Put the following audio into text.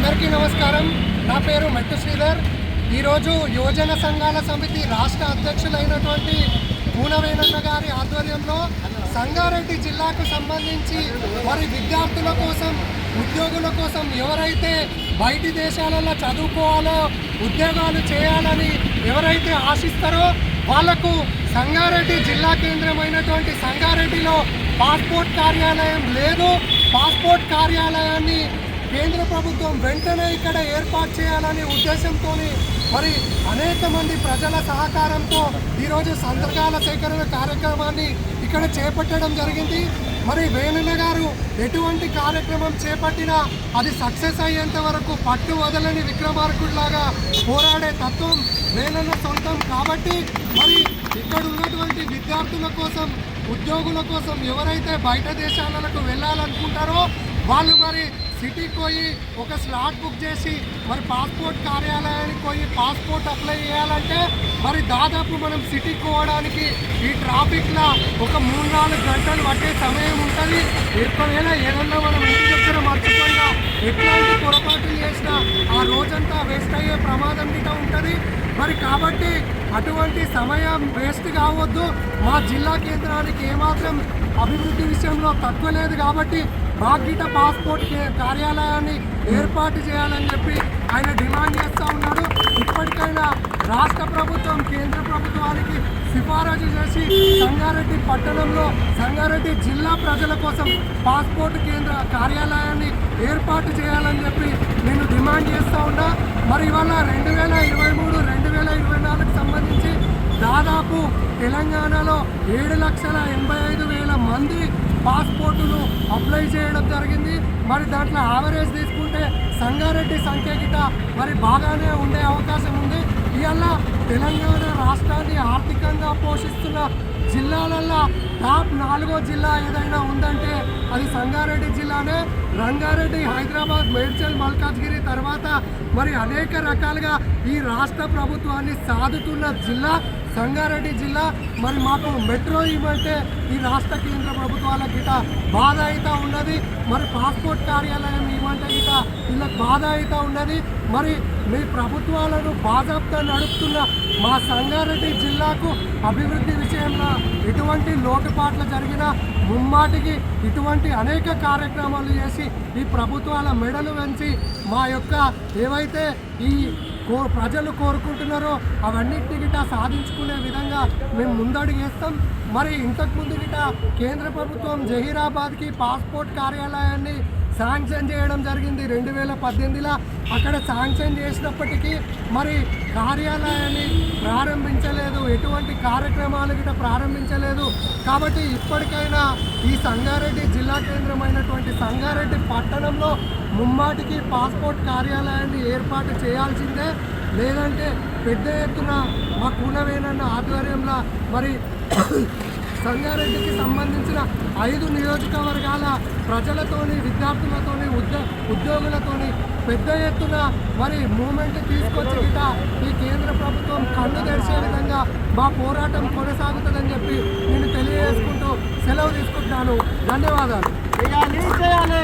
అందరికీ నమస్కారం. నా పేరు మెట్టు శ్రీధర్. ఈరోజు యువజన సంఘాల సమితి రాష్ట్ర అధ్యక్షులైనటువంటి కూనవేనన్న గారి ఆధ్వర్యంలో సంగారెడ్డి జిల్లాకు సంబంధించి మరి విద్యార్థుల కోసం, ఉద్యోగుల కోసం ఎవరైతే బయటి దేశాలలో చదువుకోవాలో, ఉద్యోగాలు చేయాలని ఎవరైతే ఆశిస్తారో వాళ్లకు సంగారెడ్డి జిల్లా కేంద్రమైనటువంటి సంగారెడ్డిలో పాస్పోర్ట్ కార్యాలయం లేదు. పాస్పోర్ట్ కార్యాలయాన్ని కేంద్ర ప్రభుత్వం వెంటనే ఇక్కడ ఏర్పాటు చేయాలనే ఉద్దేశంతో మరి అనేక మంది ప్రజల సహకారంతో ఈరోజు సంతకాల సేకరణ కార్యక్రమాన్ని ఇక్కడ చేపట్టడం జరిగింది. మరి వేణన్న గారు ఎటువంటి కార్యక్రమం చేపట్టినా అది సక్సెస్ అయ్యేంత వరకు పట్టు వదలని విక్రమార్కుడిలాగా పోరాడే తత్వం వేణన్న సొంతం. కాబట్టి మరి ఇక్కడ ఉన్నటువంటి విద్యార్థుల కోసం, ఉద్యోగుల కోసం ఎవరైతే బయట దేశాలకు వెళ్ళాలనుకుంటారో వాళ్ళు మరి సిటీకి పోయి ఒక స్లాట్ బుక్ చేసి మరి పాస్పోర్ట్ కార్యాలయానికి పోయి పాస్పోర్ట్ అప్లై చేయాలంటే మరి దాదాపు మనం సిటీకి పోవడానికి ఈ ట్రాఫిక్లో ఒక 3-4 గంటలు పట్టే సమయం ఉంటుంది. ఒకవేళ ఏదన్నా మనం ఇంటి దగ్గర మర్చిపోయినా, ఎట్లాంటి పొరపాట్లు చేసినా ఆ రోజంతా వేస్ట్ అయ్యే ప్రమాదం గిట ఉంటుంది. మరి కాబట్టి అటువంటి సమయం వేస్ట్ కావద్దు. మా జిల్లా కేంద్రానికి ఏమాత్రం అభివృద్ధి విషయంలో తక్కువ లేదు కాబట్టి బాగ్గిట పాస్పోర్ట్ కార్యాలయాన్ని ఏర్పాటు చేయాలని చెప్పి ఆయన డిమాండ్ చేస్తూ ఉన్నాడు. ఇప్పటికైనా రాష్ట్ర ప్రభుత్వం కేంద్ర ప్రభుత్వానికి సిఫారసు చేసి సంగారెడ్డి పట్టణంలో, సంగారెడ్డి జిల్లా ప్రజల కోసం పాస్పోర్ట్ కేంద్ర కార్యాలయాన్ని ఏర్పాటు చేయాలని చెప్పి నేను డిమాండ్ చేస్తూ ఉన్నా. మరి ఇవాళ 2023-2024కు సంబంధించి దాదాపు తెలంగాణలో 7,85,000 మంది పాస్పోర్టులు అప్లై చేయడం జరిగింది. మరి దాంట్లో యావరేజ్ తీసుకుంటే సంగారెడ్డి సంఖ్య గిట మరి బాగానే ఉండే అవకాశం ఉంది. ఇవాళ తెలంగాణ రాష్ట్రాన్ని ఆర్థికంగా పోషిస్తున్న జిల్లాలల్లో టాప్ 4వ జిల్లా ఏదైనా ఉందంటే అది సంగారెడ్డి జిల్లానే. రంగారెడ్డి, హైదరాబాద్, మేడ్చల్, మల్కాజ్గిరి తర్వాత మరి అనేక రకాలుగా ఈ రాష్ట్ర ప్రభుత్వాన్ని సాదుతున్న జిల్లా సంగారెడ్డి జిల్లా. మరి మాకు మెట్రో ఇవ్వంటే ఈ రాష్ట్ర కేంద్ర ప్రభుత్వాల గిట బాధ అయితే ఉన్నది. మరి పాస్పోర్ట్ కార్యాలయం ఇవ్వంటే గిట వీళ్ళకి బాధ అయితే ఉన్నది. మరి మీ ప్రభుత్వాలను బాజాప్తా నడుపుతున్న మా సంగారెడ్డి జిల్లాకు అభివృద్ధి విషయంలో ఎటువంటి లోటుపాట్లు జరిగినా ముమ్మాటికి ఇటువంటి అనేక కార్యక్రమాలు చేసి ఈ ప్రభుత్వాల మెడలు వంచి మా యొక్క ఏవైతే ఈ ప్రజలు కోరుకుంటున్నారో అవన్నిటిని గిట సాధించుకునే విధంగా మేము ముందడుగు వేస్తాం. మరి ఇంతకుముందు గిట కేంద్ర ప్రభుత్వం జహీరాబాద్కి పాస్పోర్ట్ కార్యాలయాన్ని శాంక్షన్ చేయడం జరిగింది 2018లో. అక్కడ శాంక్షన్ చేసినప్పటికీ మరి కార్యాలయాన్ని ప్రారంభించలేదు, ఎటువంటి కార్యక్రమాలు గిట ప్రారంభించలేదు. కాబట్టి ఇప్పటికైనా ఈ సంగారెడ్డి జిల్లా కేంద్రమైనటువంటి సంగారెడ్డి పట్టణంలో ముమ్మాటికి పాస్పోర్ట్ కార్యాలయాన్ని ఏర్పాటు చేయాల్సిందే. లేదంటే పెద్ద ఎత్తున మా కూనవేనన్న ఆధ్వర్యంలో మరి సంగారెడ్డికి సంబంధించిన 5 నియోజకవర్గాల ప్రజలతోని, విద్యార్థులతోని, ఉద్యోగులతోని పెద్ద ఎత్తున మరి మూమెంట్ తీసుకొచ్చి గిట ఈ కేంద్ర ప్రభుత్వం కన్ను తెరిచే విధంగా మా పోరాటం కొనసాగుతుందని చెప్పి నేను తెలియజేసుకుంటూ సెలవు తీసుకుంటున్నాను. ధన్యవాదాలు. చేయాలి